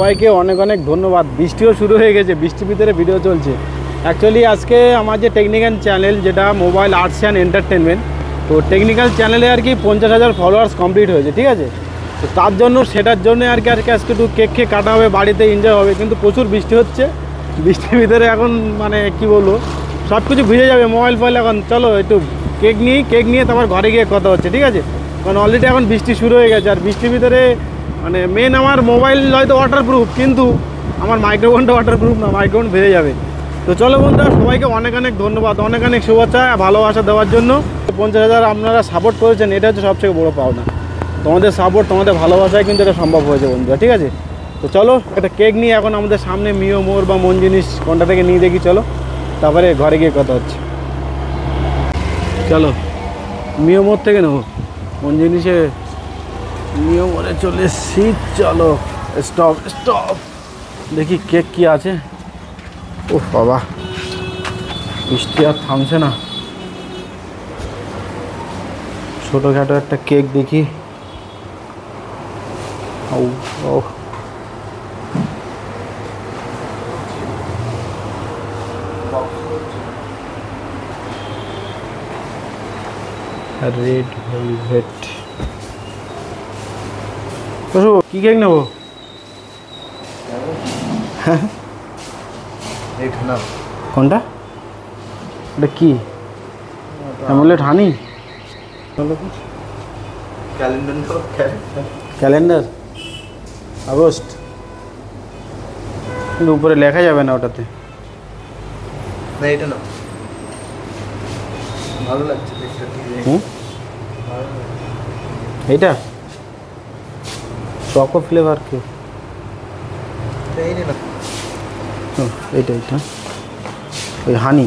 সবাইকে অনেক অনেক ধন্যবাদ। বৃষ্টিও শুরু হয়ে গেছে, বৃষ্টির ভিতরে ভিডিও চলছে। অ্যাকচুয়ালি আজকে আমার যে টেকনিক্যাল চ্যানেল, যেটা মোবাইল আর্টস অ্যান্ড এন্টারটেনমেন্ট, তো টেকনিক্যাল চ্যানেলে আর কি 50,000 ফলোয়ার্স কমপ্লিট হয়েছে, ঠিক আছে। তো তার জন্য সেটার জন্য আর কি আজকে একটু কেক খেয়ে কাটা হবে, বাড়িতে এনজয় হবে। কিন্তু প্রচুর বৃষ্টি হচ্ছে, বৃষ্টির ভিতরে এখন মানে কি বলবো, সব কিছু ভিজে যাবে, মোবাইল ফোবাইল। এখন চলো একটু কেক নিয়ে তারপর ঘরে গিয়ে কথা হচ্ছে, ঠিক আছে। কারণ অলরেডি এখন বৃষ্টি শুরু হয়ে গেছে, আর বৃষ্টির ভিতরে মানে মেন আমার মোবাইল হয়তো ওয়াটারপ্রুফ, কিন্তু আমার মাইক্রোফোনটা ওয়াটারপ্রুফ না, মাইক্রোফোন ভেজে যাবে। তো চলো বন্ধুরা, সবাইকে অনেক অনেক ধন্যবাদ, অনেক অনেক শুভেচ্ছা, ভালোবাসা দেওয়ার জন্য। 50,000 আপনারা সাপোর্ট করেছেন, এটা হচ্ছে সবথেকে বড়ো পাওনা। তোমাদের সাপোর্ট, তোমাদের ভালোবাসায় কিন্তু এটা সম্ভব হয়েছে বন্ধুরা, ঠিক আছে। তো চলো একটা কেক নিয়ে এখন আমাদের সামনে মিও মোর বা মন জিনিস কোনটা থেকে নিয়ে দেখি, চলো তারপরে ঘরে গিয়ে কথা হচ্ছে। চলো মিও মোর থেকে নেবো, মন জিনিসে মিও মোরে চলে এসছি। চলো স্টপ দেখি কেক কি আছে। ও বাবা, বৃষ্টি আর থামছে না। ছোটোখাটো একটা কেক দেখি। ও রেড ভেলভেট। কি কেক নেবো? কোনটা? ওটা কি? অ্যামুলেট হানি? ক্যালেন্ডার আগস্ট, কিন্তু উপরে লেখা যাবে না ওটাতে। না এটা না, ভালো লাগছে এইটা চকো ফ্লেভার কেক। এইটা ওই হানি,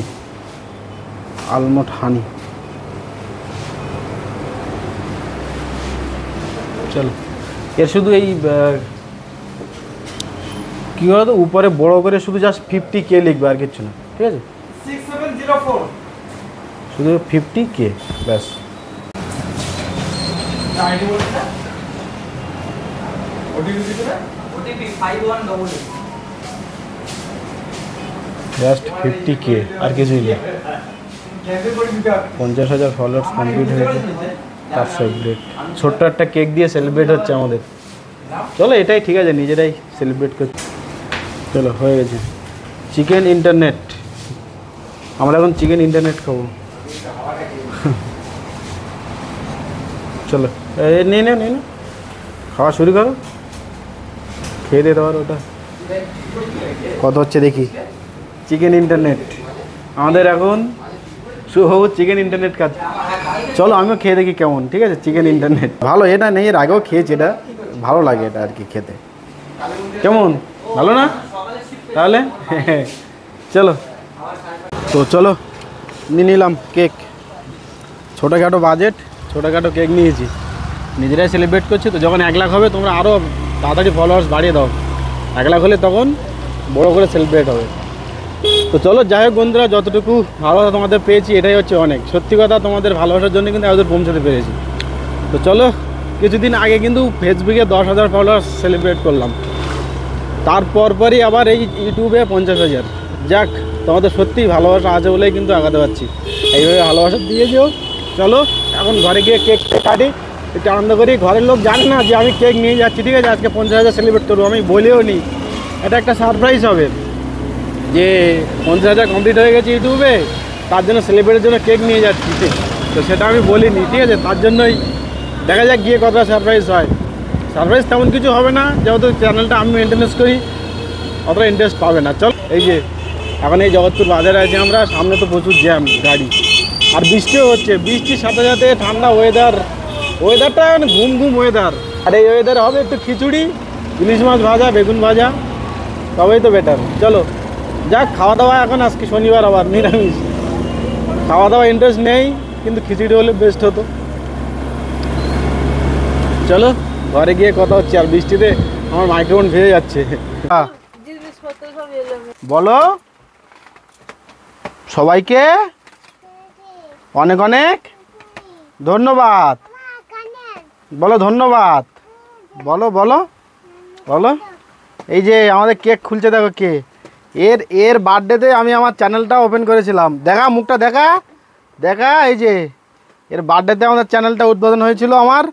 আলমন্ড হানি। চলো, এর শুধু এই কী বলো তো, উপরে বড় করে শুধু জাস্ট 50K লিখবে, আর কিচ্ছু না, ঠিক আছে। 6704 শুধু 50K ব্যাস। আইডি বলতে না, ওটিপি দিতে না, ওটিপি 5188 জাস্ট 50K, আর কিছুই নেই। 50,000 ফলোয়ার্স কমপ্লিট হয়েছে, তার সেলিব্রেট ছোট্ট একটা কেক দিয়ে সেলিব্রেট হচ্ছে আমাদের। চলো এটাই ঠিক আছে, নিজেরাই সেলিব্রেট করছি। চলো হয়ে গেছে। চিকেন ইন্টারনেট, আমরা এখন চিকেন ইন্টারনেট খাবো। চলো নিয়ে নাও খাওয়া শুরু করো, খেয়ে দিয়ে দেওয়ার। ওটা কত হচ্ছে দেখি। চিকেন ইন্টারনেট আমাদের এখন শুভ চিকেন ইন্টারনেট কাজ। চলো আমিও খেয়ে দেখি কেমন, ঠিক আছে। চিকেন ইন্টারনেট ভালো, এটা নেই, এর আগেও খেয়েছি, এটা ভালো লাগে এটা আর কি খেতে। কেমন, ভালো না? তাহলে চলো, তো চলো নিয়ে নিলাম কেক। ছোটোখাটো বাজেট, ছোটোখাটো কেক নিয়েছি, নিজেরাই সেলিব্রেট করছি। তো যখন 1 লাখ হবে, তোমরা আরও তাড়াতাড়ি ফলোয়ার্স বাড়িয়ে দাও। 1 লাখ হলে তখন বড় করে সেলিব্রেট হবে। তো চলো, যাই হোক বন্ধুরা, যতটুকু ভালোবাসা তোমাদের পেয়েছি এটাই হচ্ছে অনেক। সত্যি কথা, তোমাদের ভালোবাসার জন্য কিন্তু এতদূর পৌঁছাতে পেরেছি। তো চলো, কিছুদিন আগে কিন্তু ফেসবুকে 10,000 ফলোয়ার্স সেলিব্রেট করলাম, তারপরই আবার এই ইউটিউবে 50,000। যাক, তোমাদের সত্যিই ভালোবাসা আছে বলেই কিন্তু আগাতে পারছি। এইভাবে ভালোবাসা দিয়ে যেও। চলো এখন ঘরে গিয়ে কেক কাটি, একটু আনন্দ করি। ঘরের লোক জানে না যে আমি কেক নিয়ে যাচ্ছি, ঠিক আছে। আজকে 50,000 সেলিব্রেট করবো, আমি বলেও নি। এটা একটা সারপ্রাইজ হবে যে 50,000 কমপ্লিট হয়ে গেছে ইউটিউবে, তার জন্য সেলিব্রেটের জন্য কেক নিয়ে যাচ্ছি। তো সেটা আমি বলিনি, ঠিক আছে। তার জন্যই দেখা যাক গিয়ে কতটা সারপ্রাইজ হয়। সারপ্রাইজ তেমন কিছু হবে না, যেহেতু চ্যানেলটা আমি মেনটেন্যান্স করি, অতটা ইন্টারেস্ট পাবে না। চল, এই যে এখন এই জগৎপুর বাজারে আছি আমরা, সামনে তো প্রচুর জ্যাম গাড়ি, আর বৃষ্টিও হচ্ছে। বৃষ্টির সাথে সাথে ঠান্ডা ওয়েদারটা মানে ঘুম ওয়েদার। আর এই ওয়েদারে হবে একটু খিচুড়ি, ইলিশ মাছ ভাজা, বেগুন ভাজা, তবেই তো বেটার। চলো যাক, খাওয়া দাওয়া এখন আজকে শনিবার, আবার নিরামিষ খাওয়া দাওয়া ইন্টারেস্ট নেই, কিন্তু খিচুড়ি হলে বেস্ট হতো। চলো ঘরে গিয়ে কথা হচ্ছে। আর বৃষ্টিতে আমার মাইক্রোফোন ভেজে যাচ্ছে। বলো সবাইকে অনেক অনেক ধন্যবাদ। বলো ধন্যবাদ, বলো বলো বলো এই যে আমাদের কেক খুলছে, দেখো কে। এর বার্থডেতে আমি আমার চ্যানেলটা ওপেন করেছিলাম। দেখা মুখটা, দেখা দেখা। এই যে এর বার্থডেতে আমাদের চ্যানেলটা উদ্বোধন হয়েছিল আমার।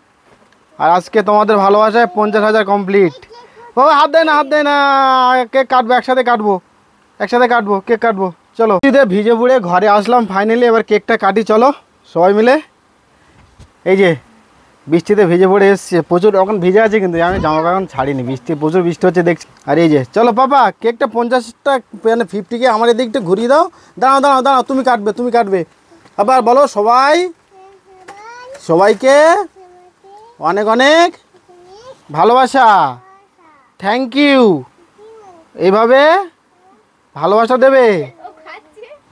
আর আজকে তোমাদের ভালোবাসায় 50,000 কমপ্লিট। ও হাত দেয় না, হাত দেয় না। কেক কাটবো, একসাথে কাটবো, একসাথে কাটবো, কেক কাটবো। চলো ভিজে বুড়ে ঘরে আসলাম ফাইনালি। এবার কেকটা কাটি চলো সবাই মিলে। এই যে বৃষ্টিতে ভিজে পড়ে এসছে, প্রচুর এখন ভিজে আছে, কিন্তু আমি জামা কাপড় ছাড়িনি, প্রচুর বৃষ্টি হচ্ছে দেখছি। আর এই যে চলো পাপা, কেকটা 50টা মানে 50কে আমার এদিকটা ঘুরিয়ে দাও। দাঁড়াও দাঁড়াও দাঁড়াও, তুমি কাটবে, তুমি কাটবে। আবার বলো সবাইকে অনেক অনেক ভালোবাসা, থ্যাংক ইউ। এইভাবে ভালোবাসা দেবে,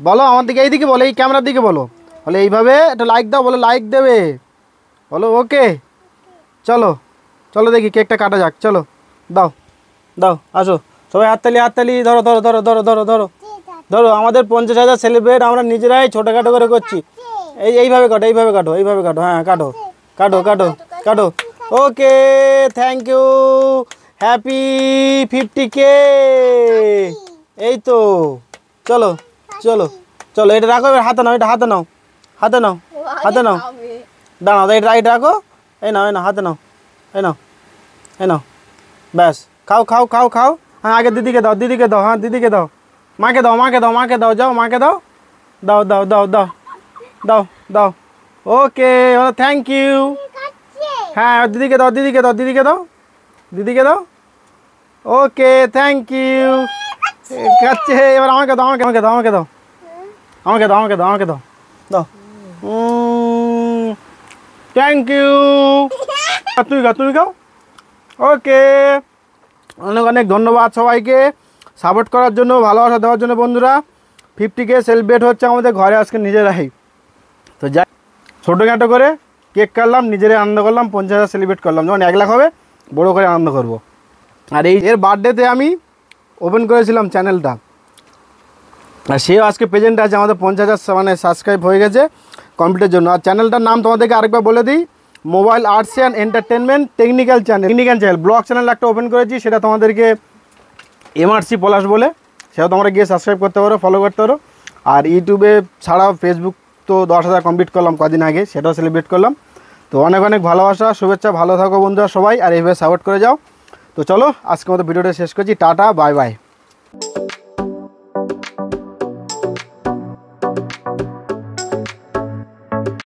বলো আমার দিকে, এইদিকে বলো, এই ক্যামেরার দিকে বলো, বলে এইভাবে একটা লাইক দাও, বলে লাইক দেবে, বলো ওকে। চলো চলো দেখি কেকটা কাটা যাক, চলো দাও দাও, আসো সবাই হাততালি, হাততালি, ধরো ধরো ধরো ধরো ধরো ধরো ধরো। আমাদের 50,000 সেলিব্রেট আমরা নিজেরাই ছোটোখাটো করে করছি। এইভাবে কাটো, এইভাবে কাটো, এইভাবে কাটো, হ্যাঁ কাটো কাটো কাটো কাটো। ওকে, থ্যাংক ইউ, হ্যাপি 50K। এই তো, চলো চলো চলো, এটা রাখো, এবার হাতে নাও, এটা হাতে নাও, হাতে নাও, হাতে নাও, দাঁড়াও, এটা রাখো, এই নাও, এই নাও, হাতে নাও, এই নাও, এই নাও, ব্যাস খাও খাও খাও খাও। হ্যাঁ আগে দিদিকে দাও, দিদিকে দাও, হ্যাঁ দিদিকে দাও, মাকে দাও, মাকে দাও, মাকে দাও, যাও মাকে দাও, দাও দাও দাও দাও দাও দাও। ওকে, থ্যাংক ইউ। হ্যাঁ দিদিকে দাও, দিদিকে দাও, দিদিকে দাও, দিদিকে দাও। ওকে, থ্যাংক ইউ। খাচ্ছে, এবার আমাকে দাও, আমাকে আমাকে দাও, আমাকে দাও, আমাকে দাও, আমাকে দাও, আমাকে দাও, দাও। Thank you. তুমি খাও, তুমি খাও। ওকে, অনেক অনেক ধন্যবাদ সবাইকে সাপোর্ট করার জন্য, ভালোবাসা দেওয়ার জন্য। বন্ধুরা 50K সেলিব্রেট হচ্ছে আমাদের ঘরে আজকে নিজেরাই। তো যাই ছোটোখাটো করে কেক কাটলাম, নিজেরাই আনন্দ করলাম, 50,000 সেলিব্রেট করলাম। যখন 1 লাখ হবে বড়ো করে আনন্দ করব। আর এর বার্থডেতে আমি ওপেন করেছিলাম চ্যানেলটা, আর সেও আজকে প্রেজেন্ট আছে। আমাদের 50,000 মানে সাবস্ক্রাইব হয়ে গেছে কমপ্লিটের জন্য। আর চ্যানেলটার নাম তোমাদেরকে আরেকবার বলে দিই, mobile arts and entertainment technical channel. Blog channel একটা ওপেন করেছি, সেটা তোমাদেরকে MRC পলাশ বলে, সেটা তোমরা গিয়ে সাবস্ক্রাইব করতে পারো, ফলো করতে পারো। আর ইউটিউবে ছাড়াও ফেসবুক তো 10,000 কমপ্লিট করলাম কদিন আগে, সেটাও সেলিব্রেট করলাম। তো অনেক অনেক ভালোবাসা, শুভেচ্ছা, ভালো থাকো বন্ধুরা সবাই, আর এইভাবে সাপোর্ট করে যাও। তো চলো আজকের মতো ভিডিওটা শেষ করছি, টাটা, বাই বাই।